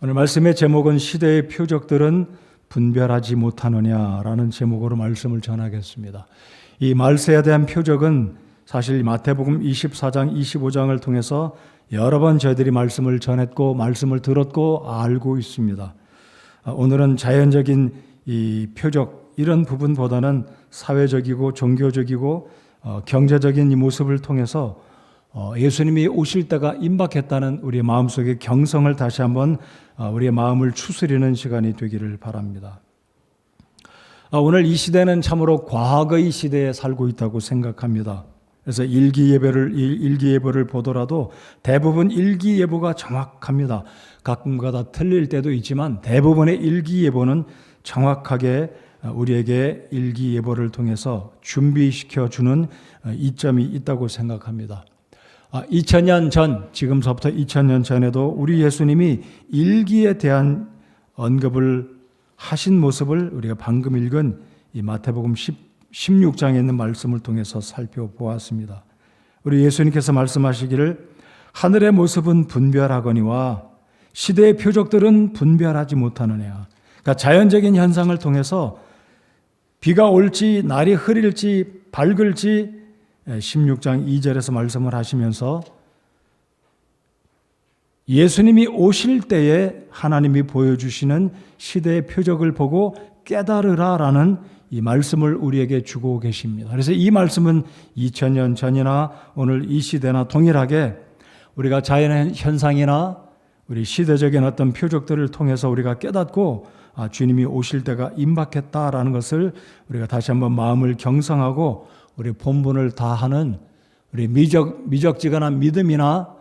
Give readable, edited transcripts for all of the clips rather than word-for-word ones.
오늘 말씀의 제목은 시대의 표적들은 분별하지 못하느냐라는 제목으로 말씀을 전하겠습니다. 이 말세에 대한 표적은 사실 마태복음 24장, 25장을 통해서 여러 번 저희들이 말씀을 전했고 말씀을 들었고 알고 있습니다. 오늘은 자연적인 이 표적 이런 부분보다는 사회적이고 종교적이고 경제적인 이 모습을 통해서 예수님이 오실 때가 임박했다는 우리의 마음속의 경성을 다시 한번 우리의 마음을 추스리는 시간이 되기를 바랍니다. 오늘 이 시대는 참으로 과거의 시대에 살고 있다고 생각합니다. 그래서 일기예보를 보더라도 대부분 일기예보가 정확합니다. 가끔가다 틀릴 때도 있지만 대부분의 일기예보는 정확하게 우리에게 일기예보를 통해서 준비시켜주는 이점이 있다고 생각합니다. 2000년 전, 지금서부터 2000년 전에도 우리 예수님이 일기에 대한 언급을 하신 모습을 우리가 방금 읽은 이 마태복음 16장에 있는 말씀을 통해서 살펴보았습니다. 우리 예수님께서 말씀하시기를 하늘의 모습은 분별하거니와 시대의 표적들은 분별하지 못하느냐. 그러니까 자연적인 현상을 통해서 비가 올지 날이 흐릴지 밝을지 16장 2절에서 말씀을 하시면서 예수님이 오실 때에 하나님이 보여주시는 시대의 표적을 보고 깨달으라라는 이 말씀을 우리에게 주고 계십니다. 그래서 이 말씀은 2000년 전이나 오늘 이 시대나 동일하게 우리가 자연 현상이나 우리 시대적인 어떤 표적들을 통해서 우리가 깨닫고 주님이 오실 때가 임박했다라는 것을 우리가 다시 한번 마음을 경성하고 우리 본분을 다하는 우리 미적지근한 믿음이나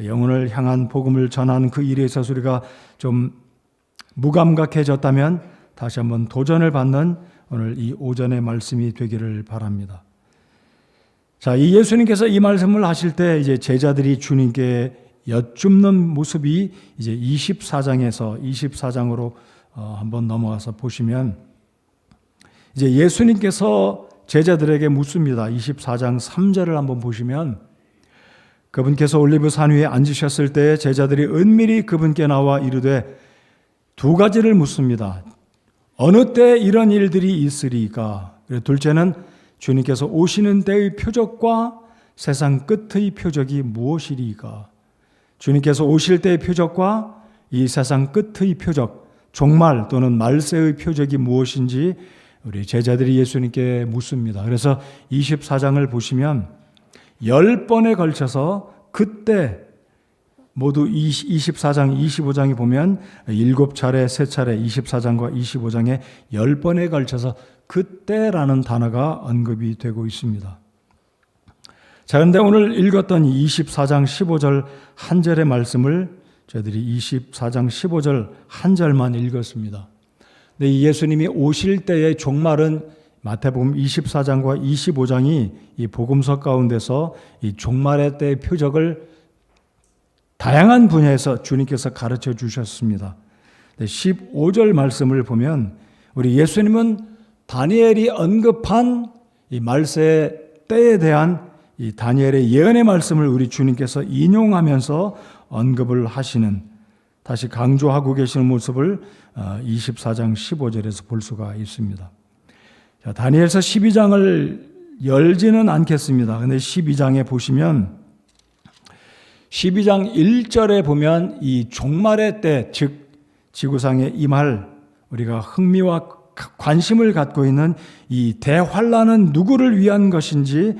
영혼을 향한 복음을 전하는 그 일에 있어서 우리가 좀 무감각해졌다면 다시 한번 도전을 받는 오늘 이 오전의 말씀이 되기를 바랍니다. 자, 이 예수님께서 이 말씀을 하실 때 이제 제자들이 주님께 여쭙는 모습이 이제 24장에서 24장으로 한번 넘어가서 보시면 이제 예수님께서 제자들에게 묻습니다. 24장 3절을 한번 보시면 그분께서 올리브산 위에 앉으셨을 때 제자들이 은밀히 그분께 나와 이르되 두 가지를 묻습니다. 어느 때 이런 일들이 있으리까? 둘째는 주님께서 오시는 때의 표적과 세상 끝의 표적이 무엇이리까? 주님께서 오실 때의 표적과 이 세상 끝의 표적, 종말 또는 말세의 표적이 무엇인지 우리 제자들이 예수님께 묻습니다. 그래서 24장을 보시면 10번에 걸쳐서 그때 모두 24장, 25장이 보면 7차례, 3차례 24장과 25장에 10번에 걸쳐서 그때라는 단어가 언급이 되고 있습니다. 자, 그런데 오늘 읽었던 24장 15절 한 절의 말씀을 저희들이 24장 15절 한 절만 읽었습니다. 근데 이 예수님이 오실 때의 종말은 마태복음 24장과 25장이 이 복음서 가운데서 이 종말의 때의 표적을 다양한 분야에서 주님께서 가르쳐 주셨습니다. 15절 말씀을 보면 우리 예수님은 다니엘이 언급한 이 말세의 때에 대한 이 다니엘의 예언의 말씀을 우리 주님께서 인용하면서 언급을 하시는, 다시 강조하고 계시는 모습을 24장 15절에서 볼 수가 있습니다. 자, 다니엘서 12장을 열지는 않겠습니다. 근데 12장에 보시면 12장 1절에 보면 이 종말의 때, 즉 지구상에 임할 우리가 흥미와 관심을 갖고 있는 이 대환란은 누구를 위한 것인지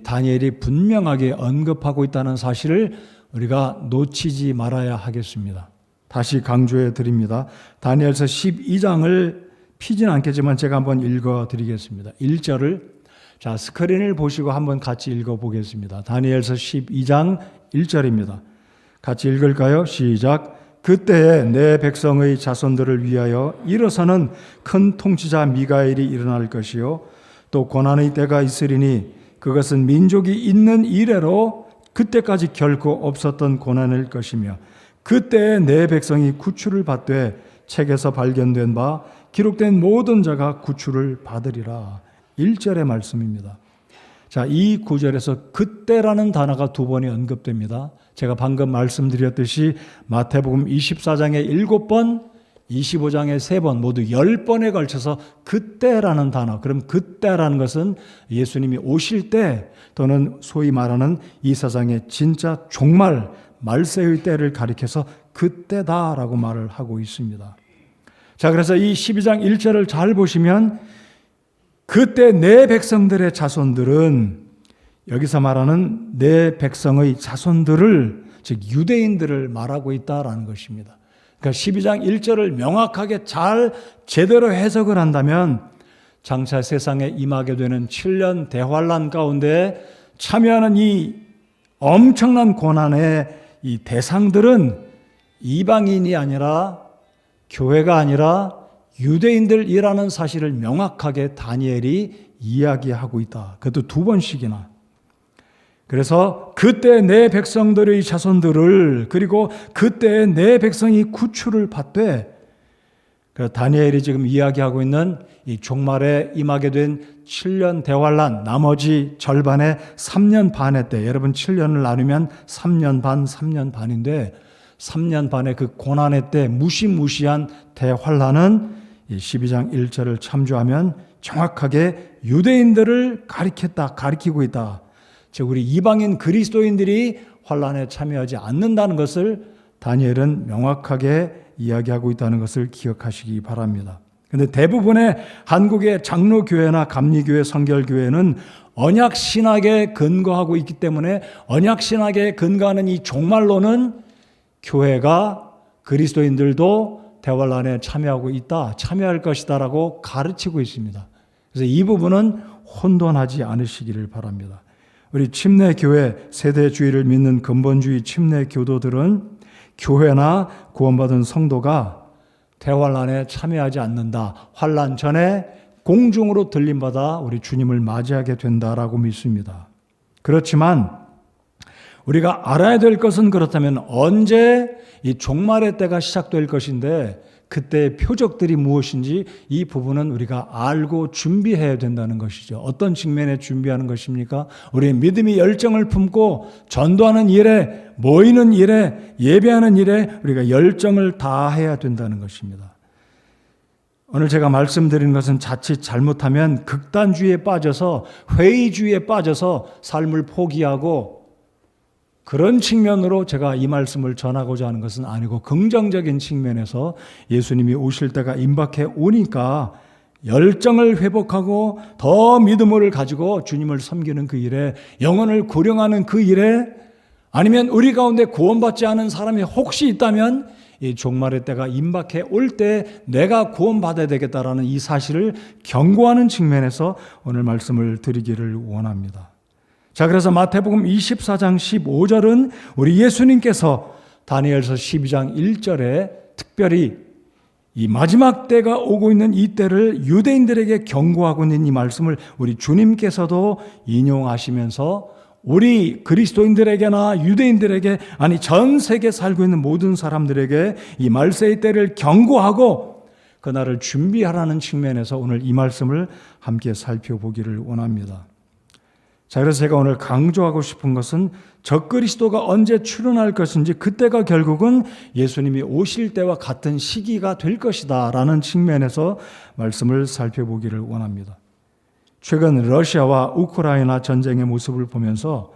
다니엘이 분명하게 언급하고 있다는 사실을 우리가 놓치지 말아야 하겠습니다. 다시 강조해 드립니다. 다니엘서 12장을 피진 않겠지만 제가 한번 읽어 드리겠습니다. 1절을 자, 스크린을 보시고 한번 같이 읽어 보겠습니다. 다니엘서 12장 1절입니다. 같이 읽을까요? 시작. 그때에 내 백성의 자손들을 위하여 일어서는 큰 통치자 미가엘이 일어날 것이요 또 고난의 때가 있으리니 그것은 민족이 있는 이래로 그때까지 결코 없었던 고난일 것이며 그때에 내 백성이 구출을 받되 책에서 발견된 바 기록된 모든 자가 구출을 받으리라. 1절의 말씀입니다. 자, 이 구절에서 그때라는 단어가 두 번이 언급됩니다. 제가 방금 말씀드렸듯이 마태복음 24장에 7번, 25장에 3번, 모두 10번에 걸쳐서 그때라는 단어, 그럼 그때라는 것은 예수님이 오실 때 또는 소위 말하는 이 세상의 진짜 종말, 말세의 때를 가리켜서 그때다라고 말을 하고 있습니다. 자, 그래서 이 12장 1절을 잘 보시면 그때 내 백성들의 자손들은, 여기서 말하는 내 백성의 자손들을, 즉 유대인들을 말하고 있다라는 것입니다. 그러니까 12장 1절을 명확하게 잘 제대로 해석을 한다면 장차 세상에 임하게 되는 7년 대환란 가운데 참여하는 이 엄청난 고난의 이 대상들은 이방인이 아니라, 교회가 아니라 유대인들이라는 사실을 명확하게 다니엘이 이야기하고 있다. 그것도 두 번씩이나. 그래서 그때 내 백성들의 자손들을, 그리고 그때 내 백성이 구출을 받되, 다니엘이 지금 이야기하고 있는 이 종말에 임하게 된 7년 대환란, 나머지 절반의 3년 반의 때, 여러분 7년을 나누면 3년 반, 3년 반인데 3년 반의 그 고난의 때 무시무시한 대환란은 이 12장 1절을 참조하면 정확하게 유대인들을 가리키고 있다. 즉 우리 이방인 그리스도인들이 환란에 참여하지 않는다는 것을 다니엘은 명확하게 이야기하고 있다는 것을 기억하시기 바랍니다. 그런데 대부분의 한국의 장로교회나 감리교회, 성결교회는 언약신학에 근거하고 있기 때문에 언약신학에 근거하는 이 종말론은 교회가, 그리스도인들도 대환란에 참여하고 있다, 참여할 것이다라고 가르치고 있습니다. 그래서 이 부분은 혼돈하지 않으시기를 바랍니다. 우리 침례교회, 세대주의를 믿는 근본주의 침례교도들은 교회나 구원받은 성도가 대환란에 참여하지 않는다, 환란 전에 공중으로 들림받아 우리 주님을 맞이하게 된다라고 믿습니다. 그렇지만 우리가 알아야 될 것은, 그렇다면 언제 이 종말의 때가 시작될 것인데 그때의 표적들이 무엇인지 이 부분은 우리가 알고 준비해야 된다는 것이죠. 어떤 측면에 준비하는 것입니까? 우리의 믿음이 열정을 품고 전도하는 일에, 모이는 일에, 예배하는 일에 우리가 열정을 다해야 된다는 것입니다. 오늘 제가 말씀드리는 것은 자칫 잘못하면 극단주의에 빠져서, 회의주의에 빠져서 삶을 포기하고 그런 측면으로 제가 이 말씀을 전하고자 하는 것은 아니고, 긍정적인 측면에서 예수님이 오실 때가 임박해 오니까 열정을 회복하고 더 믿음을 가지고 주님을 섬기는 그 일에, 영혼을 구령하는 그 일에, 아니면 우리 가운데 구원받지 않은 사람이 혹시 있다면 이 종말의 때가 임박해 올 때 내가 구원받아야 되겠다라는 이 사실을 경고하는 측면에서 오늘 말씀을 드리기를 원합니다. 자, 그래서 마태복음 24장 15절은 우리 예수님께서 다니엘서 12장 1절에 특별히 이 마지막 때가 오고 있는 이 때를 유대인들에게 경고하고 있는 이 말씀을 우리 주님께서도 인용하시면서 우리 그리스도인들에게나 유대인들에게, 아니 전 세계에 살고 있는 모든 사람들에게 이 말세의 때를 경고하고 그날을 준비하라는 측면에서 오늘 이 말씀을 함께 살펴보기를 원합니다. 자, 그래서 제가 오늘 강조하고 싶은 것은 적그리스도가 언제 출현할 것인지, 그때가 결국은 예수님이 오실 때와 같은 시기가 될 것이다 라는 측면에서 말씀을 살펴보기를 원합니다. 최근 러시아와 우크라이나 전쟁의 모습을 보면서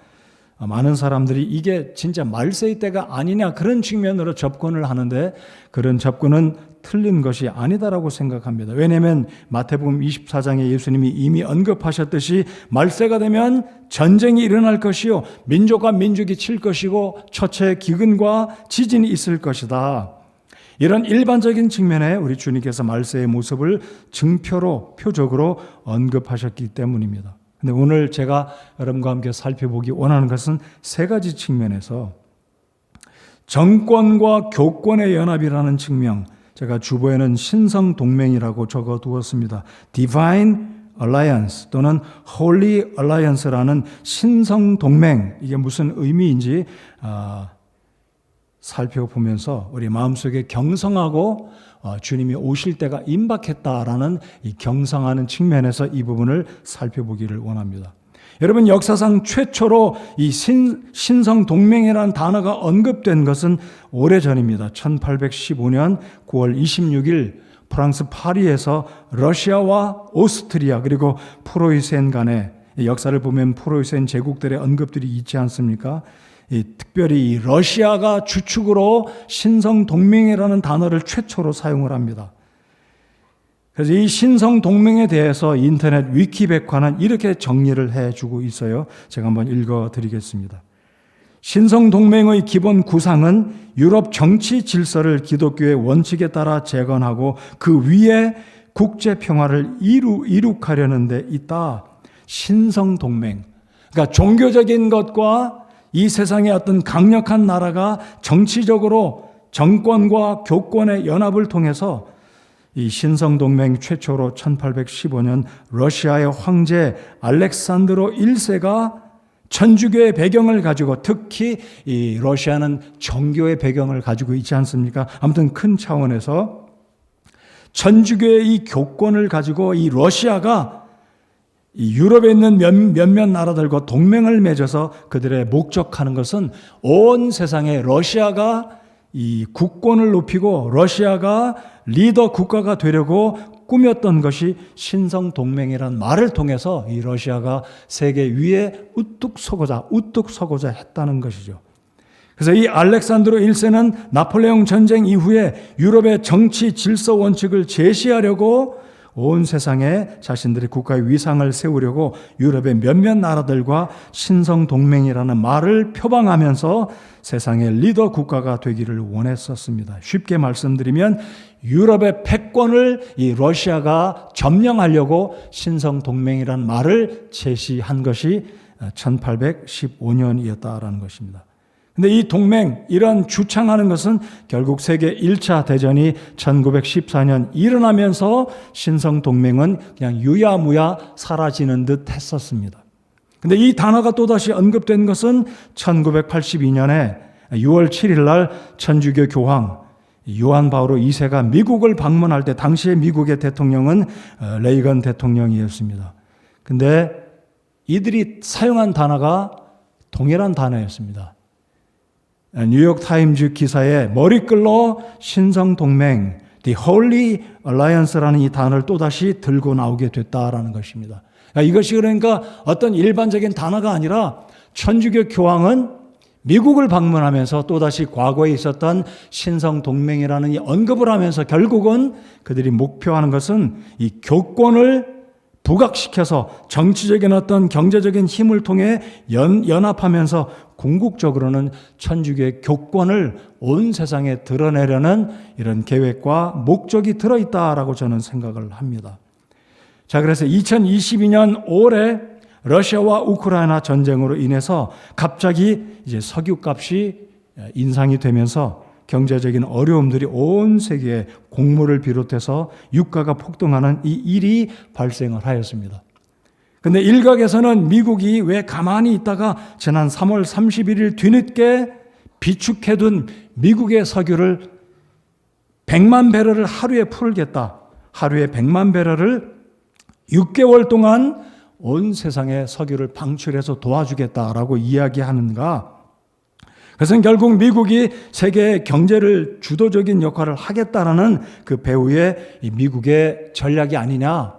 많은 사람들이 이게 진짜 말세의 때가 아니냐, 그런 측면으로 접근을 하는데 그런 접근은 틀린 것이 아니다라고 생각합니다. 왜냐하면 마태복음 24장에 예수님이 이미 언급하셨듯이 말세가 되면 전쟁이 일어날 것이요, 민족과 민족이 칠 것이고 처체 기근과 지진이 있을 것이다. 이런 일반적인 측면에 우리 주님께서 말세의 모습을 증표로, 표적으로 언급하셨기 때문입니다. 근데 오늘 제가 여러분과 함께 살펴보기 원하는 것은 세 가지 측면에서 정권과 교권의 연합이라는 측면, 제가 주보에는 신성동맹이라고 적어두었습니다. Divine Alliance 또는 Holy Alliance라는 신성동맹, 이게 무슨 의미인지 살펴보면서 우리 마음속에 경성하고 주님이 오실 때가 임박했다라는 이 경성하는 측면에서 이 부분을 살펴보기를 원합니다. 여러분, 역사상 최초로 이 신성동맹이라는 단어가 언급된 것은 오래전입니다. 1815년 9월 26일 프랑스 파리에서 러시아와 오스트리아 그리고 프로이센 간의 역사를 보면 프로이센 제국들의 언급들이 있지 않습니까? 특별히 이 러시아가 주축으로 신성동맹이라는 단어를 최초로 사용을 합니다. 그래서 이 신성동맹에 대해서 인터넷 위키백과는 이렇게 정리를 해주고 있어요. 제가 한번 읽어드리겠습니다. 신성동맹의 기본 구상은 유럽 정치 질서를 기독교의 원칙에 따라 재건하고 그 위에 국제평화를 이룩하려는 데 있다. 신성동맹. 그러니까 종교적인 것과 이 세상의 어떤 강력한 나라가 정치적으로 정권과 교권의 연합을 통해서 이 신성동맹 최초로 1815년 러시아의 황제 알렉산드로 1세가 천주교의 배경을 가지고, 특히 이 러시아는 정교의 배경을 가지고 있지 않습니까? 아무튼 큰 차원에서 천주교의 이 교권을 가지고 이 러시아가 이 유럽에 있는 몇몇 나라들과 동맹을 맺어서 그들의 목적하는 것은 온 세상에 러시아가 이 국권을 높이고 러시아가 리더 국가가 되려고 꾸몄던 것이 신성동맹이라는 말을 통해서 이 러시아가 세계 위에 우뚝 서고자 했다는 것이죠. 그래서 이 알렉산드로 1세는 나폴레옹 전쟁 이후에 유럽의 정치 질서 원칙을 제시하려고 온 세상에 자신들의 국가의 위상을 세우려고 유럽의 몇몇 나라들과 신성동맹이라는 말을 표방하면서 세상의 리더 국가가 되기를 원했었습니다. 쉽게 말씀드리면 유럽의 패권을 이 러시아가 점령하려고 신성동맹이라는 말을 제시한 것이 1815년이었다라는 것입니다. 근데 이 동맹, 이런 주창하는 것은 결국 세계 1차 대전이 1914년 일어나면서 신성동맹은 그냥 유야무야 사라지는 듯 했었습니다. 근데 이 단어가 또다시 언급된 것은 1982년에 6월 7일 날 천주교 교황 요한 바오로 2세가 미국을 방문할 때 당시의 미국의 대통령은 레이건 대통령이었습니다. 근데 이들이 사용한 단어가 동일한 단어였습니다. 뉴욕 타임즈 기사에 머리끌로 신성동맹, The Holy Alliance라는 이 단어를 또다시 들고 나오게 됐다라는 것입니다. 이것이 그러니까 어떤 일반적인 단어가 아니라 천주교 교황은 미국을 방문하면서 또다시 과거에 있었던 신성동맹이라는 이 언급을 하면서 결국은 그들이 목표하는 것은 이 교권을 부각시켜서 정치적인 어떤 경제적인 힘을 통해 연합하면서 궁극적으로는 천주교의 교권을 온 세상에 드러내려는 이런 계획과 목적이 들어있다라고 저는 생각을 합니다. 자, 그래서 2022년 올해 러시아와 우크라이나 전쟁으로 인해서 갑자기 이제 석유값이 인상이 되면서 경제적인 어려움들이 온 세계에 곡물을 비롯해서 유가가 폭등하는 이 일이 발생을 하였습니다. 그런데 일각에서는 미국이 왜 가만히 있다가 지난 3월 31일 뒤늦게 비축해둔 미국의 석유를 100만 배럴을 하루에 풀겠다. 하루에 100만 배럴을 6개월 동안 온 세상에 석유를 방출해서 도와주겠다라고 이야기하는가? 그것은 결국 미국이 세계 경제를 주도적인 역할을 하겠다라는 그 배후의 미국의 전략이 아니냐.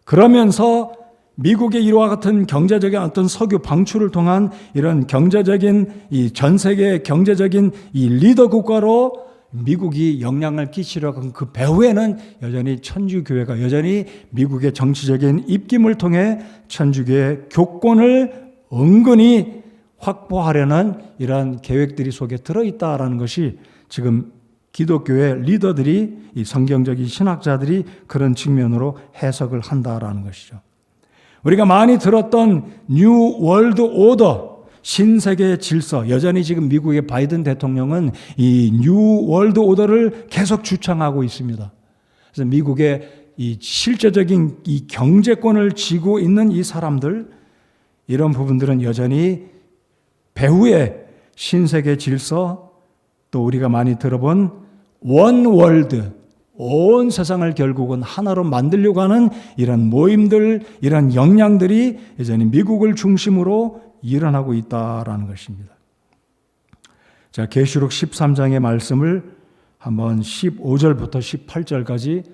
그러면서 미국의 이와 같은 경제적인 어떤 석유 방출을 통한 이런 경제적인 이 전 세계 경제적인 이 리더 국가로 미국이 영향을 끼치려고 한 그 배후에는 여전히 천주교회가 여전히 미국의 정치적인 입김을 통해 천주교의 교권을 은근히 확보하려는 이러한 계획들이 속에 들어있다라는 것이 지금 기독교의 리더들이, 이 성경적인 신학자들이 그런 측면으로 해석을 한다라는 것이죠. 우리가 많이 들었던 뉴 월드 오더, 신세계 질서, 여전히 지금 미국의 바이든 대통령은 이 뉴 월드 오더를 계속 주창하고 있습니다. 그래서 미국의 이 실제적인 이 경제권을 쥐고 있는 이 사람들, 이런 부분들은 여전히 배후의 신세계 질서, 또 우리가 많이 들어본 원 월드, 온 세상을 결국은 하나로 만들려고 하는 이런 모임들, 이런 역량들이 여전히 미국을 중심으로 일어나고 있다라는 것입니다. 자, 계시록 13장의 말씀을 한번 15절부터 18절까지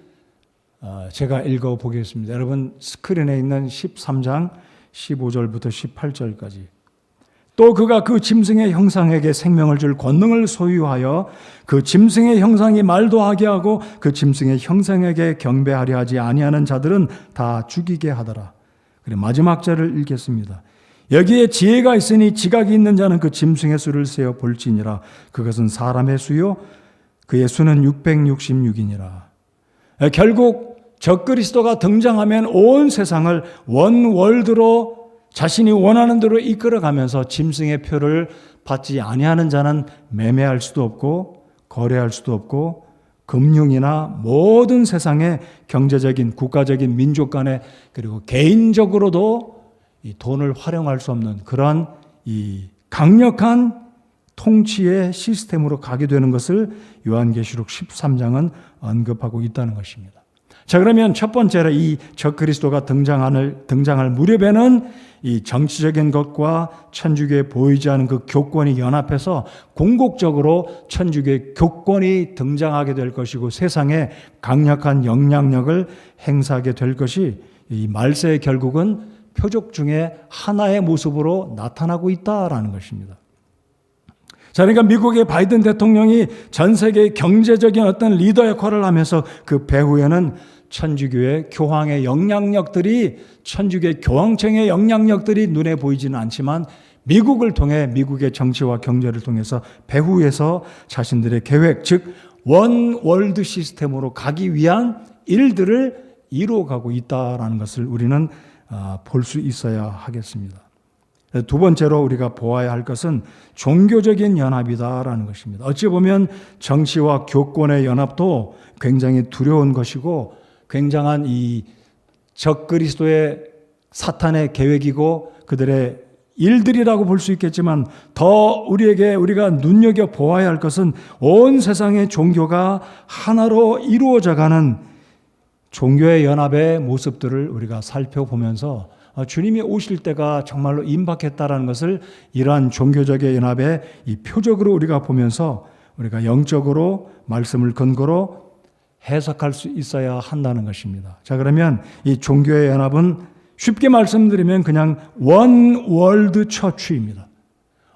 제가 읽어보겠습니다. 여러분 스크린에 있는 13장 15절부터 18절까지. 또 그가 그 짐승의 형상에게 생명을 줄 권능을 소유하여 그 짐승의 형상이 말도 하게 하고 그 짐승의 형상에게 경배하려 하지 아니하는 자들은 다 죽이게 하더라. 그리고 마지막 절을 읽겠습니다. 여기에 지혜가 있으니 지각이 있는 자는 그 짐승의 수를 세어 볼지니라. 그것은 사람의 수요 그의 수는 666이니라. 결국 적그리스도가 등장하면 온 세상을 원월드로 자신이 원하는 대로 이끌어가면서 짐승의 표를 받지 아니하는 자는 매매할 수도 없고 거래할 수도 없고 금융이나 모든 세상의 경제적인 국가적인 민족 간에 그리고 개인적으로도 이 돈을 활용할 수 없는 그런 이 강력한 통치의 시스템으로 가게 되는 것을 요한계시록 13장은 언급하고 있다는 것입니다. 자, 그러면 첫 번째로 이 적그리스도가 등장할 무렵에는 이 정치적인 것과 천주교에 보이지 않은 그 교권이 연합해서 궁극적으로 천주교의 교권이 등장하게 될 것이고 세상에 강력한 영향력을 행사하게 될 것이 이 말세의 결국은 표적 중에 하나의 모습으로 나타나고 있다라는 것입니다. 자, 그러니까 미국의 바이든 대통령이 전 세계의 경제적인 어떤 리더 역할을 하면서 그 배후에는 천주교의 교황의 영향력들이 천주교의 교황청의 영향력들이 눈에 보이지는 않지만 미국을 통해 미국의 정치와 경제를 통해서 배후에서 자신들의 계획, 즉 원 월드 시스템으로 가기 위한 일들을 이루어가고 있다라는 것을 우리는 볼 수 있어야 하겠습니다. 두 번째로 우리가 보아야 할 것은 종교적인 연합이다라는 것입니다. 어찌 보면 정치와 교권의 연합도 굉장히 두려운 것이고 굉장한 이 적그리스도의 사탄의 계획이고 그들의 일들이라고 볼 수 있겠지만 더 우리가 눈여겨보아야 할 것은 온 세상의 종교가 하나로 이루어져가는 종교의 연합의 모습들을 우리가 살펴보면서 주님이 오실 때가 정말로 임박했다라는 것을 이러한 종교적인 연합의 이 표적으로 우리가 보면서 우리가 영적으로 말씀을 근거로 해석할 수 있어야 한다는 것입니다. 자, 그러면 이 종교의 연합은 쉽게 말씀드리면 그냥 원 월드 처치입니다.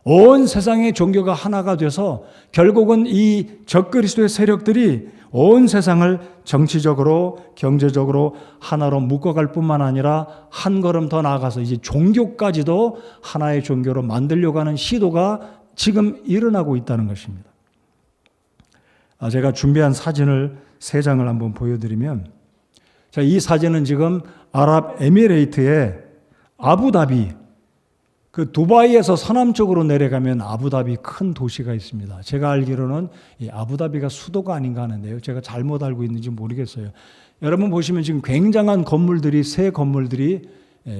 온 세상의 종교가 하나가 돼서 결국은 이 적그리스도의 세력들이 온 세상을 정치적으로 경제적으로 하나로 묶어갈 뿐만 아니라 한 걸음 더 나아가서 이제 종교까지도 하나의 종교로 만들려고 하는 시도가 지금 일어나고 있다는 것입니다. 제가 준비한 사진을 3장을 한번 보여드리면, 자, 이 사진은 지금 아랍에미레이트의 아부다비, 그 두바이에서 서남쪽으로 내려가면 아부다비 큰 도시가 있습니다. 제가 알기로는 이 아부다비가 수도가 아닌가 하는데요. 제가 잘못 알고 있는지 모르겠어요. 여러분 보시면 지금 굉장한 건물들이, 새 건물들이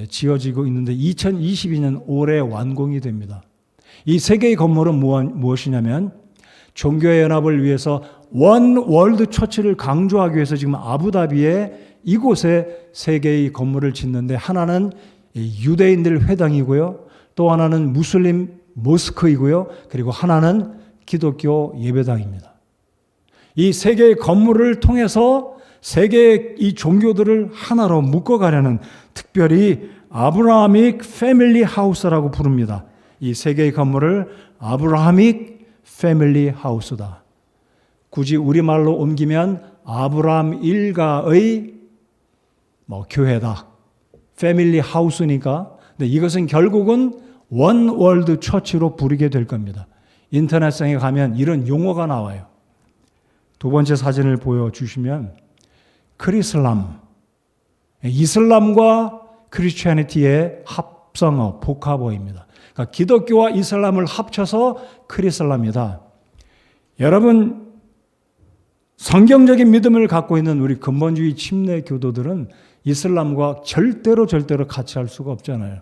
지어지고 있는데 2022년 올해 완공이 됩니다. 이 세 개의 건물은 무엇이냐면 종교의 연합을 위해서 원 월드 처치를 강조하기 위해서 지금 아부다비에 이곳에 세 개의 건물을 짓는데 하나는 유대인들 회당이고요. 또 하나는 무슬림 모스크이고요. 그리고 하나는 기독교 예배당입니다. 이 세 개의 건물을 통해서 세 개의 이 종교들을 하나로 묶어가려는 특별히 아브라하믹 패밀리 하우스라고 부릅니다. 이 세 개의 건물을 아브라하믹 패밀리 하우스다. 굳이 우리말로 옮기면 아브라함 일가의 교회다. 패밀리 하우스니까. 근데 이것은 결국은 원 월드 처치로 부르게 될 겁니다. 인터넷상에 가면 이런 용어가 나와요. 두 번째 사진을 보여주시면 크리슬람, 이슬람과 크리스티애니티의 합성어, 복합어입니다. 그러니까 기독교와 이슬람을 합쳐서 크리슬람이다. 여러분, 성경적인 믿음을 갖고 있는 우리 근본주의 침례 교도들은 이슬람과 절대로 같이 할 수가 없잖아요.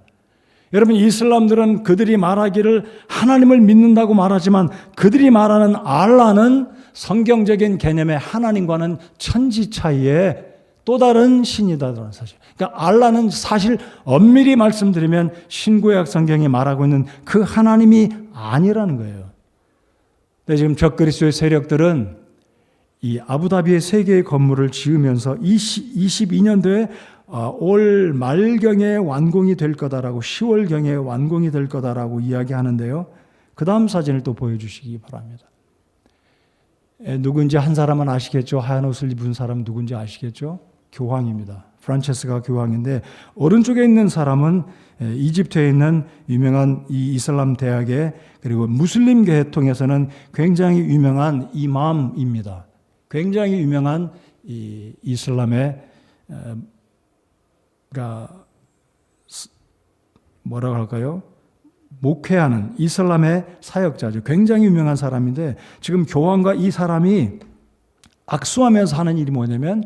여러분, 이슬람들은 그들이 말하기를 하나님을 믿는다고 말하지만 그들이 말하는 알라는 성경적인 개념의 하나님과는 천지 차이의 또 다른 신이다라는 사실. 그러니까 알라는 사실 엄밀히 말씀드리면 신구약 성경이 말하고 있는 그 하나님이 아니라는 거예요. 근데 지금 적그리스도의 세력들은 이 아부다비의 세 개의 건물을 지으면서 22년도에 올 말경에 완공이 될 거다라고 10월경에 완공이 될 거다라고 이야기하는데요. 그 다음 사진을 또 보여주시기 바랍니다. 누군지 한 사람은 아시겠죠? 하얀 옷을 입은 사람 누군지 아시겠죠? 교황입니다. 프란체스가 교황인데 오른쪽에 있는 사람은 이집트에 있는 유명한 이 이슬람 대학의 그리고 무슬림 계통에서는 굉장히 유명한 이맘입니다. 굉장히 유명한 이 이슬람의 뭐라고 할까요? 목회하는 이슬람의 사역자죠. 굉장히 유명한 사람인데 지금 교황과 이 사람이 악수하면서 하는 일이 뭐냐면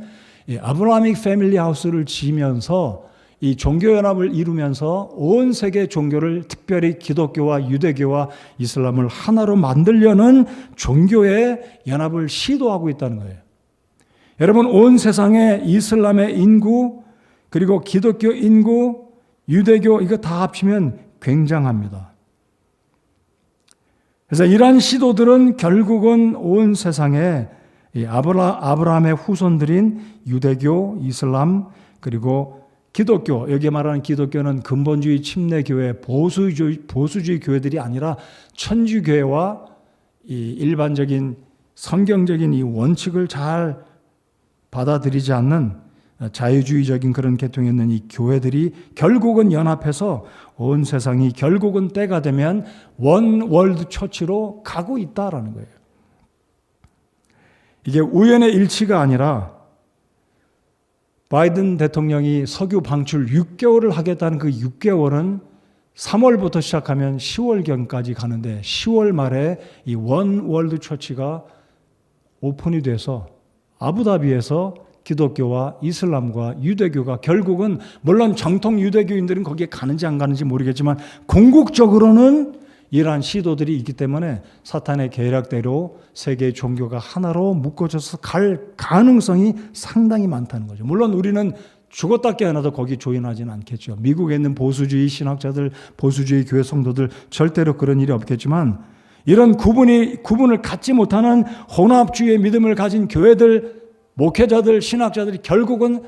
아브라하믹 패밀리 하우스를 지으면서 이 종교연합을 이루면서 온 세계 종교를 특별히 기독교와 유대교와 이슬람을 하나로 만들려는 종교의 연합을 시도하고 있다는 거예요. 여러분, 온 세상에 이슬람의 인구 그리고 기독교 인구, 유대교 이거 다 합치면 굉장합니다. 그래서 이러한 시도들은 결국은 온 세상에 이 아브라함의 후손들인 유대교, 이슬람 그리고 기독교, 여기 말하는 기독교는 근본주의 침례교회, 보수주의 교회들이 아니라 천주교회와 이 일반적인 성경적인 이 원칙을 잘 받아들이지 않는 자유주의적인 그런 계통에 있는 이 교회들이 결국은 연합해서 온 세상이 결국은 때가 되면 원 월드 처치로 가고 있다라는 거예요. 이게 우연의 일치가 아니라 바이든 대통령이 석유 방출 6개월을 하겠다는 그 6개월은 3월부터 시작하면 10월경까지 가는데 10월 말에 이 원 월드 처치가 오픈이 돼서 아부다비에서 기독교와 이슬람과 유대교가 결국은 물론 정통 유대교인들은 거기에 가는지 안 가는지 모르겠지만 궁극적으로는 이러한 시도들이 있기 때문에 사탄의 계략대로 세계의 종교가 하나로 묶어져서 갈 가능성이 상당히 많다는 거죠. 물론 우리는 죽었다 깨어나도 거기 조인하지는 않겠죠. 미국에 있는 보수주의 신학자들, 보수주의 교회 성도들 절대로 그런 일이 없겠지만 이런 구분을 갖지 못하는 혼합주의의 믿음을 가진 교회들, 목회자들, 신학자들이 결국은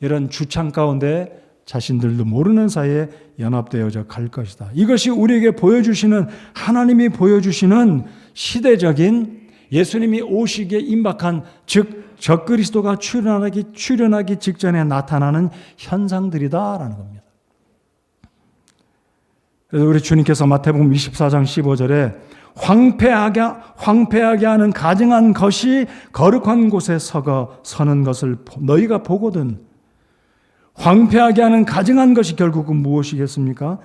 이런 주창 가운데 자신들도 모르는 사이에 연합되어져 갈 것이다. 이것이 우리에게 보여주시는 하나님이 보여주시는 시대적인 예수님이 오시기에 임박한 즉 적그리스도가 출현하기 직전에 나타나는 현상들이다라는 겁니다. 그래서 우리 주님께서 마태복음 24장 15절에 황폐하게 하는 가증한 것이 거룩한 곳에 서는 것을 너희가 보거든. 황폐하게 하는 가증한 것이 결국은 무엇이겠습니까?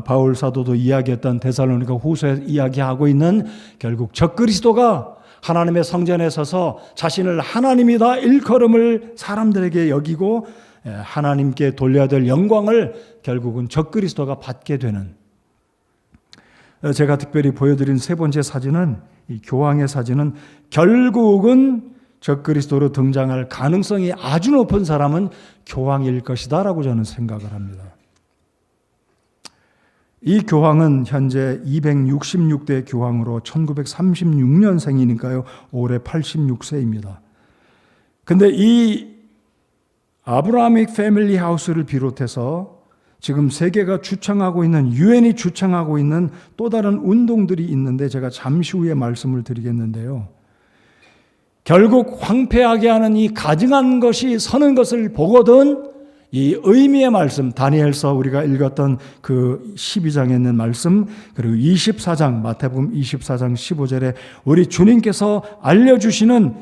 바울 사도도 이야기했던 데살로니가 후서에 이야기하고 있는 결국 적그리스도가 하나님의 성전에 서서 자신을 하나님이다 일컬음을 사람들에게 여기고 하나님께 돌려야 될 영광을 결국은 적그리스도가 받게 되는, 제가 특별히 보여드린 세 번째 사진은 이 교황의 사진은 결국은 적그리스도로 등장할 가능성이 아주 높은 사람은 교황일 것이다라고 저는 생각을 합니다. 이 교황은 현재 266대 교황으로 1936년생이니까요. 올해 86세입니다. 근데 이 아브라하믹 패밀리 하우스를 비롯해서 지금 세계가 주창하고 있는, 유엔이 주창하고 있는 또 다른 운동들이 있는데 제가 잠시 후에 말씀을 드리겠는데요. 결국 황폐하게 하는 이 가증한 것이 서는 것을 보거든 이 의미의 말씀, 다니엘서 우리가 읽었던 그 12장에 있는 말씀, 그리고 24장, 마태복음 24장 15절에 우리 주님께서 알려주시는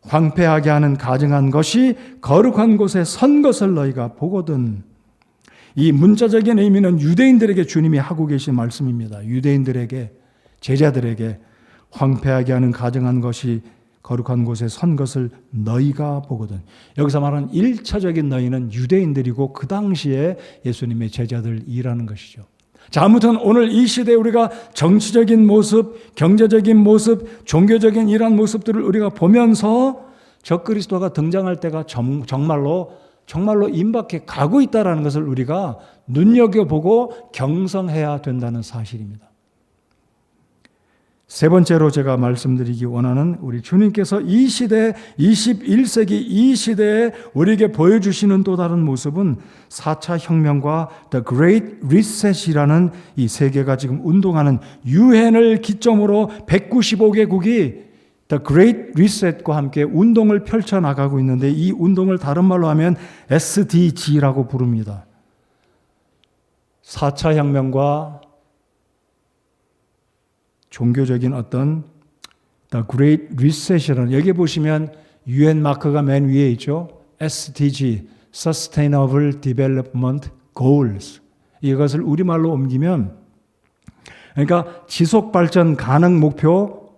황폐하게 하는 가증한 것이 거룩한 곳에 선 것을 너희가 보거든. 이 문자적인 의미는 유대인들에게 주님이 하고 계신 말씀입니다. 유대인들에게, 제자들에게 황폐하게 하는 가증한 것이 거룩한 곳에 선 것을 너희가 보거든. 여기서 말하는 1차적인 너희는 유대인들이고 그 당시에 예수님의 제자들이라는 것이죠. 자, 아무튼 오늘 이 시대에 우리가 정치적인 모습, 경제적인 모습, 종교적인 이러한 모습들을 우리가 보면서 적그리스도가 등장할 때가 정말로 임박해 가고 있다는 것을 우리가 눈여겨보고 경성해야 된다는 사실입니다. 세 번째로 제가 말씀드리기 원하는 우리 주님께서 이 시대, 21세기 이 시대에 우리에게 보여주시는 또 다른 모습은 4차 혁명과 The Great Reset이라는 이 세계가 지금 운동하는 유엔을 기점으로 195개국이 The Great Reset과 함께 운동을 펼쳐나가고 있는데 이 운동을 다른 말로 하면 SDG라고 부릅니다. 4차 혁명과 종교적인 어떤 The Great Reset이라는, 여기 보시면 UN 마크가 맨 위에 있죠. SDG, Sustainable Development Goals. 이것을 우리말로 옮기면, 그러니까 지속발전 가능 목표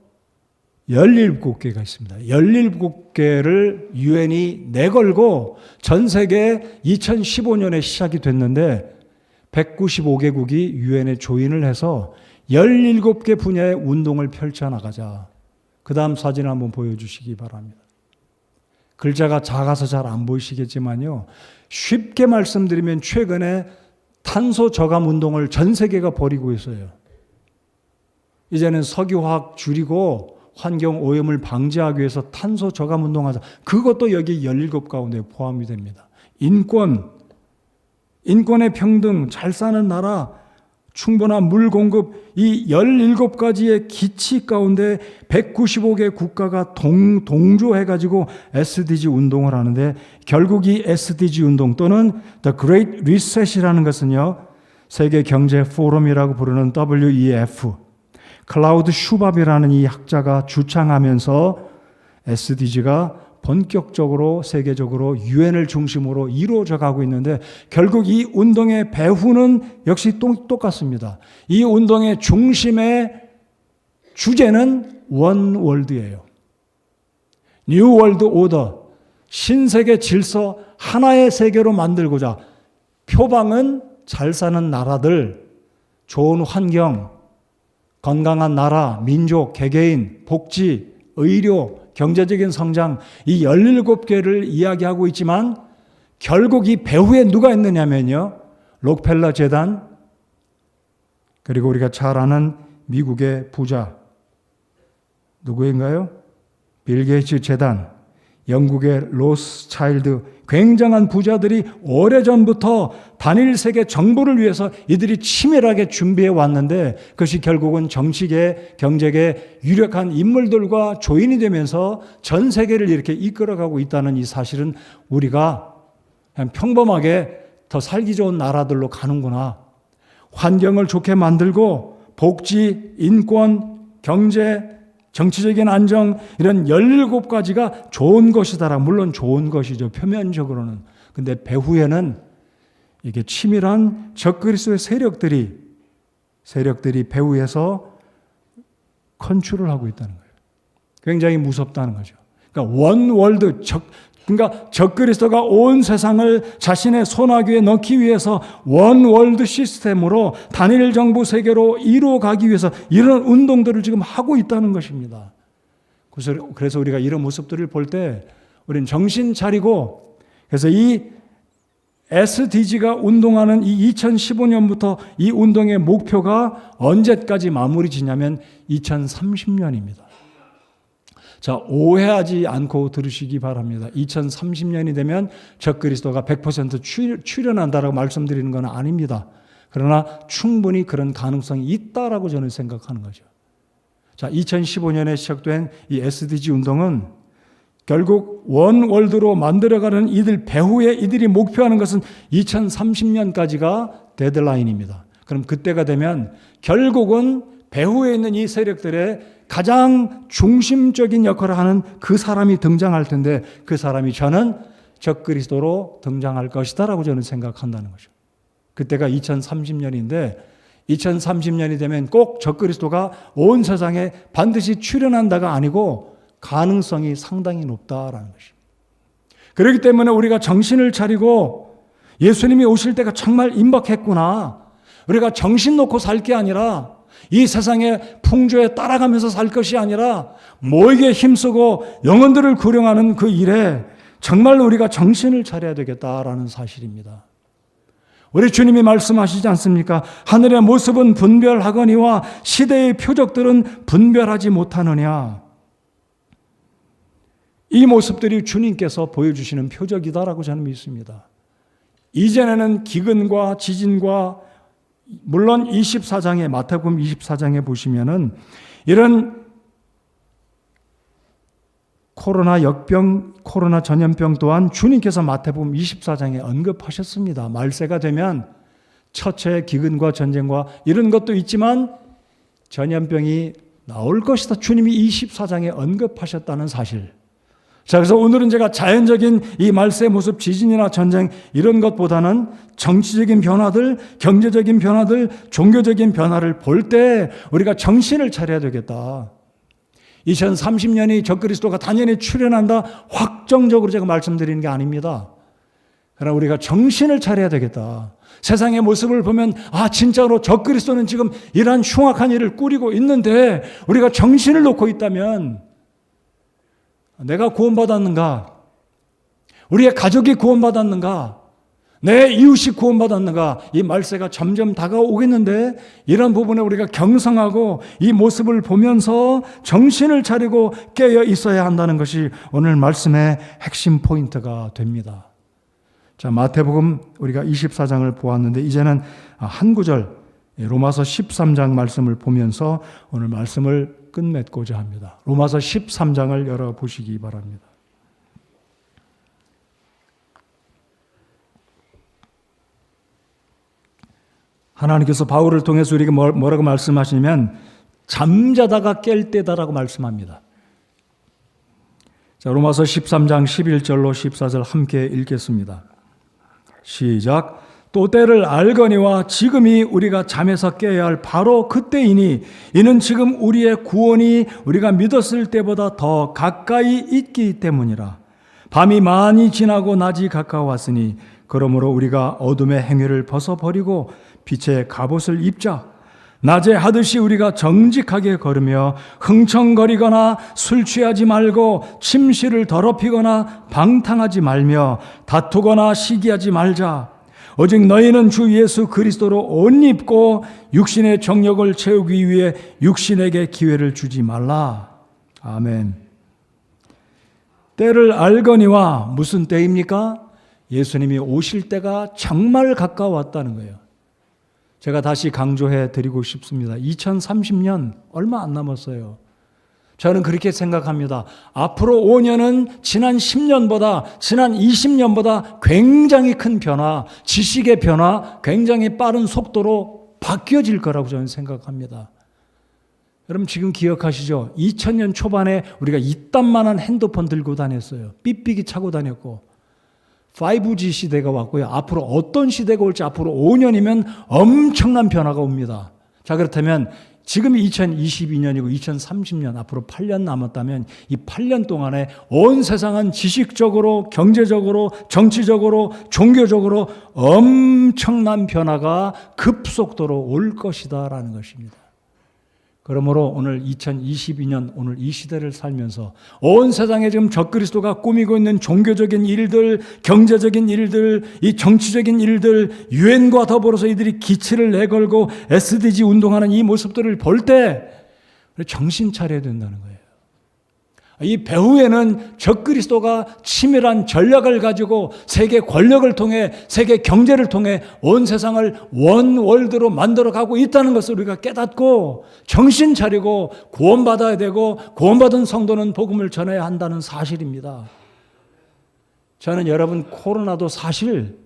17개가 있습니다. 17개를 UN이 내걸고 전 세계 2015년에 시작이 됐는데 195개국이 UN에 조인을 해서 17개 분야의 운동을 펼쳐나가자. 그 다음 사진을 한번 보여주시기 바랍니다. 글자가 작아서 잘 안 보이시겠지만요. 쉽게 말씀드리면 최근에 탄소 저감 운동을 전 세계가 벌이고 있어요. 이제는 석유화학 줄이고 환경 오염을 방지하기 위해서 탄소 저감 운동하자. 그것도 여기 17 가운데 포함이 됩니다. 인권의 평등, 잘 사는 나라, 충분한 물 공급, 이 17가지의 기치 가운데 195개 국가가 동조해가지고 SDG 운동을 하는데, 결국 이 SDG 운동 또는 The Great Reset이라는 것은요, 세계 경제 포럼이라고 부르는 WEF, 클라우드 슈밥이라는 이 학자가 주창하면서 SDG가 본격적으로 세계적으로 유엔을 중심으로 이루어져 가고 있는데, 결국 이 운동의 배후는 역시 똑같습니다. 이 운동의 중심의 주제는 원 월드예요. 뉴 월드 오더, 신세계 질서, 하나의 세계로 만들고자, 표방은 잘 사는 나라들, 좋은 환경, 건강한 나라, 민족, 개개인, 복지, 의료, 경제적인 성장, 이 17개를 이야기하고 있지만 결국 이 배후에 누가 있느냐면요, 록펠러 재단, 그리고 우리가 잘 아는 미국의 부자 누구인가요? 빌 게이츠 재단, 영국의 로스차일드, 굉장한 부자들이 오래전부터 단일 세계 정부를 위해서 이들이 치밀하게 준비해 왔는데, 그것이 결국은 정치계, 경제계 유력한 인물들과 조인이 되면서 전 세계를 이렇게 이끌어가고 있다는 이 사실은 우리가 그냥 평범하게 더 살기 좋은 나라들로 가는구나. 환경을 좋게 만들고 복지, 인권, 경제, 정치적인 안정, 이런 17가지가 좋은 것이다. 물론 좋은 것이죠, 표면적으로는. 근데 배후에는 이게 치밀한 적그리스도의 세력들이 배후에서 컨트롤을 하고 있다는 거예요. 굉장히 무섭다는 거죠. 그러니까 원 월드, 그러니까 적그리스도가 온 세상을 자신의 손아귀에 넣기 위해서 원 월드 시스템으로 단일 정부 세계로 이루어가기 위해서 이런 운동들을 지금 하고 있다는 것입니다. 그래서 우리가 이런 모습들을 볼 때 우리는 정신 차리고, 그래서 이 SDG가 운동하는 이 2015년부터 이 운동의 목표가 언제까지 마무리 지냐면 2030년입니다. 자, 오해하지 않고 들으시기 바랍니다. 2030년이 되면 적그리스도가 100% 출현한다라고 말씀드리는 건 아닙니다. 그러나 충분히 그런 가능성이 있다라고 저는 생각하는 거죠. 자, 2015년에 시작된 이 SDG 운동은 결국 원 월드로 만들어가는 이들 배후에 이들이 목표하는 것은 2030년까지가 데드라인입니다. 그럼 그때가 되면 결국은 배후에 있는 이 세력들의 가장 중심적인 역할을 하는 그 사람이 등장할 텐데, 그 사람이 저는 적그리스도로 등장할 것이다라고 저는 생각한다는 거죠. 그때가 2030년인데 2030년이 되면 꼭 적그리스도가 온 세상에 반드시 출현한다가 아니고 가능성이 상당히 높다라는 것입니다. 그렇기 때문에 우리가 정신을 차리고 예수님이 오실 때가 정말 임박했구나. 우리가 정신 놓고 살 게 아니라 이 세상의 풍조에 따라가면서 살 것이 아니라 모에게 힘쓰고 영혼들을 구령하는 그 일에 정말 우리가 정신을 차려야 되겠다라는 사실입니다. 우리 주님이 말씀하시지 않습니까? 하늘의 모습은 분별하거니와 시대의 표적들은 분별하지 못하느냐. 이 모습들이 주님께서 보여주시는 표적이다라고 저는 믿습니다. 이전에는 기근과 지진과 물론 24장에 마태복음 24장에 보시면은 이런 코로나 역병, 코로나 전염병 또한 주님께서 마태복음 24장에 언급하셨습니다. 말세가 되면 처처의 기근과 전쟁과 이런 것도 있지만 전염병이 나올 것이다. 주님이 24장에 언급하셨다는 사실. 자, 그래서 오늘은 제가 자연적인 이 말세의 모습, 지진이나 전쟁 이런 것보다는 정치적인 변화들, 경제적인 변화들, 종교적인 변화를 볼 때 우리가 정신을 차려야 되겠다. 2030년이 적그리스도가 단연히 출현한다 확정적으로 제가 말씀드리는 게 아닙니다. 그러나 우리가 정신을 차려야 되겠다. 세상의 모습을 보면 진짜로 적그리스도는 지금 이러한 흉악한 일을 꾸리고 있는데 우리가 정신을 놓고 있다면 내가 구원받았는가? 우리의 가족이 구원받았는가? 내 이웃이 구원받았는가? 이 말세가 점점 다가오겠는데 이런 부분에 우리가 경성하고 이 모습을 보면서 정신을 차리고 깨어 있어야 한다는 것이 오늘 말씀의 핵심 포인트가 됩니다. 자, 마태복음 우리가 24장을 보았는데 이제는 한 구절 로마서 13장 말씀을 보면서 오늘 말씀을 끝맺고자 합니다. 로마서 13장을 열어보시기 바랍니다. 하나님께서 바울을 통해서 우리에게 뭐라고 말씀하시냐면 잠자다가 깰 때다라고 말씀합니다. 자, 로마서 13장 11절로 14절 함께 읽겠습니다. 시작. 또 때를 알거니와 지금이 우리가 잠에서 깨야 할 바로 그때이니 이는 지금 우리의 구원이 우리가 믿었을 때보다 더 가까이 있기 때문이라. 밤이 많이 지나고 낮이 가까웠으니 그러므로 우리가 어둠의 행위를 벗어버리고 빛의 갑옷을 입자. 낮에 하듯이 우리가 정직하게 걸으며 흥청거리거나 술 취하지 말고 침실을 더럽히거나 방탕하지 말며 다투거나 시기하지 말자. 오직 너희는 주 예수 그리스도로 옷 입고 육신의 정욕을 채우기 위해 육신에게 기회를 주지 말라. 아멘. 때를 알거니와 무슨 때입니까? 예수님이 오실 때가 정말 가까웠다는 거예요. 제가 다시 강조해 드리고 싶습니다. 2030년 얼마 안 남았어요. 저는 그렇게 생각합니다. 앞으로 5년은 지난 10년보다, 지난 20년보다 굉장히 큰 변화, 지식의 변화, 굉장히 빠른 속도로 바뀌어질 거라고 저는 생각합니다. 여러분 지금 기억하시죠? 2000년 초반에 우리가 이딴만한 핸드폰 들고 다녔어요. 삑삑이 차고 다녔고 5G 시대가 왔고요. 앞으로 어떤 시대가 올지 앞으로 5년이면 엄청난 변화가 옵니다. 자, 그렇다면 지금이 2022년이고 2030년 앞으로 8년 남았다면 이 8년 동안에 온 세상은 지식적으로, 경제적으로, 정치적으로, 종교적으로 엄청난 변화가 급속도로 올 것이다라는 것입니다. 그러므로 오늘 2022년 오늘 이 시대를 살면서 온 세상에 지금 적그리스도가 꾸미고 있는 종교적인 일들, 경제적인 일들, 이 정치적인 일들, 유엔과 더불어서 이들이 기치를 내걸고 SDG 운동하는 이 모습들을 볼 때 정신 차려야 된다는 거예요. 이 배후에는 적그리스도가 치밀한 전략을 가지고 세계 권력을 통해 세계 경제를 통해 온 세상을 원월드로 만들어가고 있다는 것을 우리가 깨닫고 정신 차리고 구원받아야 되고 구원받은 성도는 복음을 전해야 한다는 사실입니다. 저는 여러분 코로나도 사실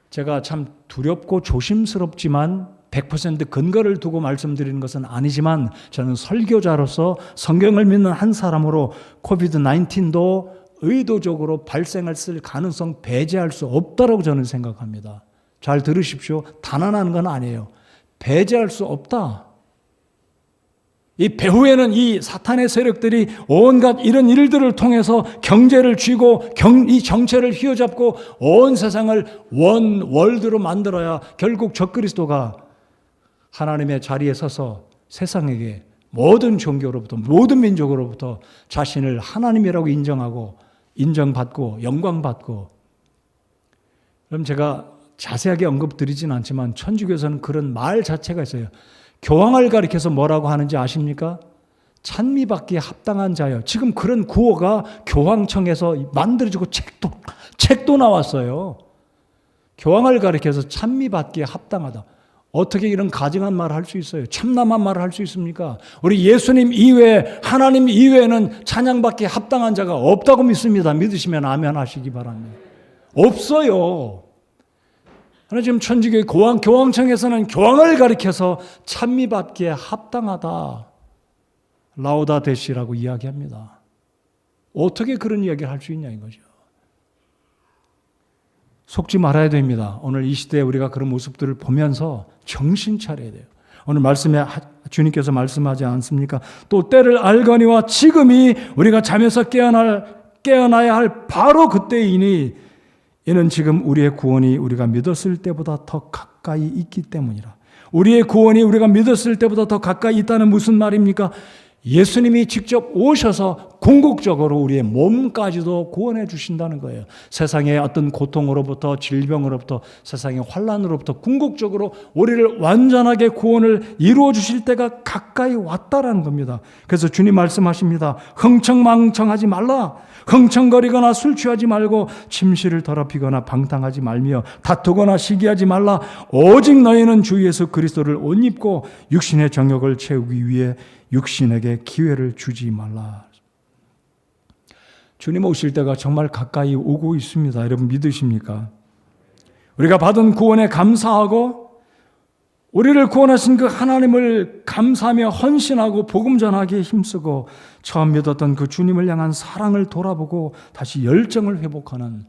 제가 참 두렵고 조심스럽지만 100% 근거를 두고 말씀드리는 것은 아니지만 저는 설교자로서 성경을 믿는 한 사람으로 코비드-19도 의도적으로 발생했을 가능성 배제할 수 없다고 저는 생각합니다. 잘 들으십시오. 단언하는 건 아니에요. 배제할 수 없다. 이 배후에는 이 사탄의 세력들이 온갖 이런 일들을 통해서 경제를 쥐고 이 정체를 휘어잡고 온 세상을 원 월드로 만들어야 결국 적그리스도가 하나님의 자리에 서서 세상에게 모든 종교로부터 모든 민족으로부터 자신을 하나님이라고 인정하고 인정받고 영광받고. 그럼 제가 자세하게 언급드리진 않지만 천주교에서는 그런 말 자체가 있어요. 교황을 가리켜서 뭐라고 하는지 아십니까? 찬미받기에 합당한 자요. 지금 그런 구호가 교황청에서 만들어지고 책도 나왔어요. 교황을 가리켜서 찬미받기에 합당하다. 어떻게 이런 가증한 말을 할 수 있어요? 참남한 말을 할 수 있습니까? 우리 예수님 이외에, 하나님 이외에는 찬양받기에 합당한 자가 없다고 믿습니다. 믿으시면 아멘 하시기 바랍니다. 없어요. 하나 지금 천주교의 교황청에서는 교황을 가리켜서 찬미받기에 합당하다, 라우다 데시라고 이야기합니다. 어떻게 그런 이야기를 할 수 있냐 이거죠. 속지 말아야 됩니다. 오늘 이 시대에 우리가 그런 모습들을 보면서 정신 차려야 돼요. 오늘 말씀에 주님께서 말씀하지 않습니까? 또 때를 알거니와 지금이 우리가 잠에서 깨어나야 할 바로 그때이니 이는 지금 우리의 구원이 우리가 믿었을 때보다 더 가까이 있기 때문이라. 우리의 구원이 우리가 믿었을 때보다 더 가까이 있다는 무슨 말입니까? 예수님이 직접 오셔서 궁극적으로 우리의 몸까지도 구원해 주신다는 거예요. 세상의 어떤 고통으로부터, 질병으로부터, 세상의 환난으로부터 궁극적으로 우리를 완전하게 구원을 이루어 주실 때가 가까이 왔다라는 겁니다. 그래서 주님 말씀하십니다. 흥청망청하지 말라. 흥청거리거나 술 취하지 말고 침실을 더럽히거나 방탕하지 말며 다투거나 시기하지 말라. 오직 너희는 주 예수 그리스도를 옷 입고 육신의 정욕을 채우기 위해 육신에게 기회를 주지 말라. 주님 오실 때가 정말 가까이 오고 있습니다. 여러분 믿으십니까? 우리가 받은 구원에 감사하고 우리를 구원하신 그 하나님을 감사하며 헌신하고 복음 전하기에 힘쓰고 처음 믿었던 그 주님을 향한 사랑을 돌아보고 다시 열정을 회복하는,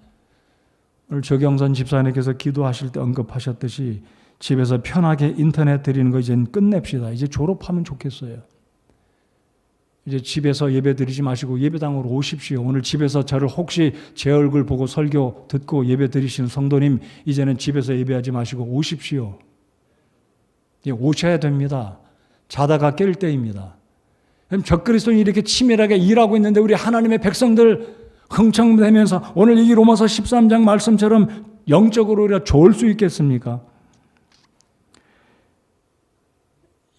오늘 조경선 집사님께서 기도하실 때 언급하셨듯이 집에서 편하게 인터넷 드리는 거 이제는 끝냅시다. 이제 졸업하면 좋겠어요. 이제 집에서 예배 드리지 마시고 예배당으로 오십시오. 오늘 집에서 저를 혹시 제 얼굴 보고 설교 듣고 예배 드리시는 성도님, 이제는 집에서 예배하지 마시고 오십시오. 오셔야 됩니다. 자다가 깰 때입니다. 적그리스도인이 이렇게 치밀하게 일하고 있는데 우리 하나님의 백성들 흥청대면서 오늘 이 로마서 13장 말씀처럼 영적으로 우리가 좋을 수 있겠습니까?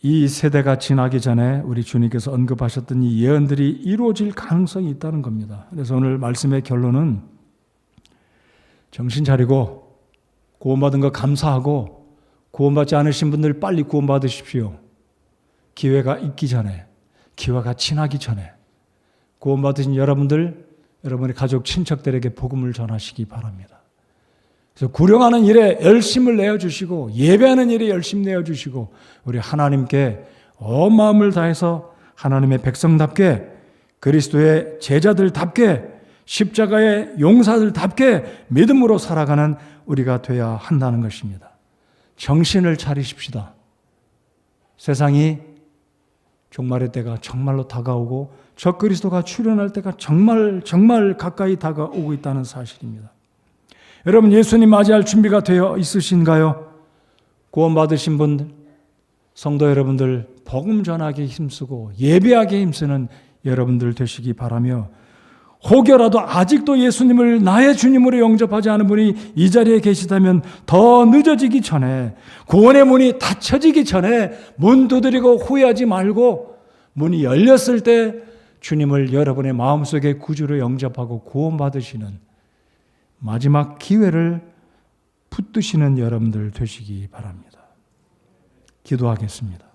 이 세대가 지나기 전에 우리 주님께서 언급하셨던 이 예언들이 이루어질 가능성이 있다는 겁니다. 그래서 오늘 말씀의 결론은 정신 차리고 구원받은 거 감사하고 구원받지 않으신 분들 빨리 구원받으십시오. 기회가 있기 전에, 기회가 지나기 전에 구원받으신 여러분들, 여러분의 가족, 친척들에게 복음을 전하시기 바랍니다. 그래서 구령하는 일에 열심을 내어주시고 예배하는 일에 열심 내어주시고 우리 하나님께 온 마음을 다해서 하나님의 백성답게, 그리스도의 제자들답게, 십자가의 용사들답게 믿음으로 살아가는 우리가 되어야 한다는 것입니다. 정신을 차리십시다. 세상이 종말의 때가 정말로 다가오고 적그리스도가 출현할 때가 정말 가까이 다가오고 있다는 사실입니다. 여러분 예수님 맞이할 준비가 되어 있으신가요? 구원받으신 분들, 성도 여러분들 복음 전하기에 힘쓰고 예배하기에 힘쓰는 여러분들 되시기 바라며, 혹여라도 아직도 예수님을 나의 주님으로 영접하지 않은 분이 이 자리에 계시다면 더 늦어지기 전에, 구원의 문이 닫혀지기 전에 문 두드리고 후회하지 말고 문이 열렸을 때 주님을 여러분의 마음속에 구주로 영접하고 구원받으시는 마지막 기회를 붙드시는 여러분들 되시기 바랍니다. 기도하겠습니다.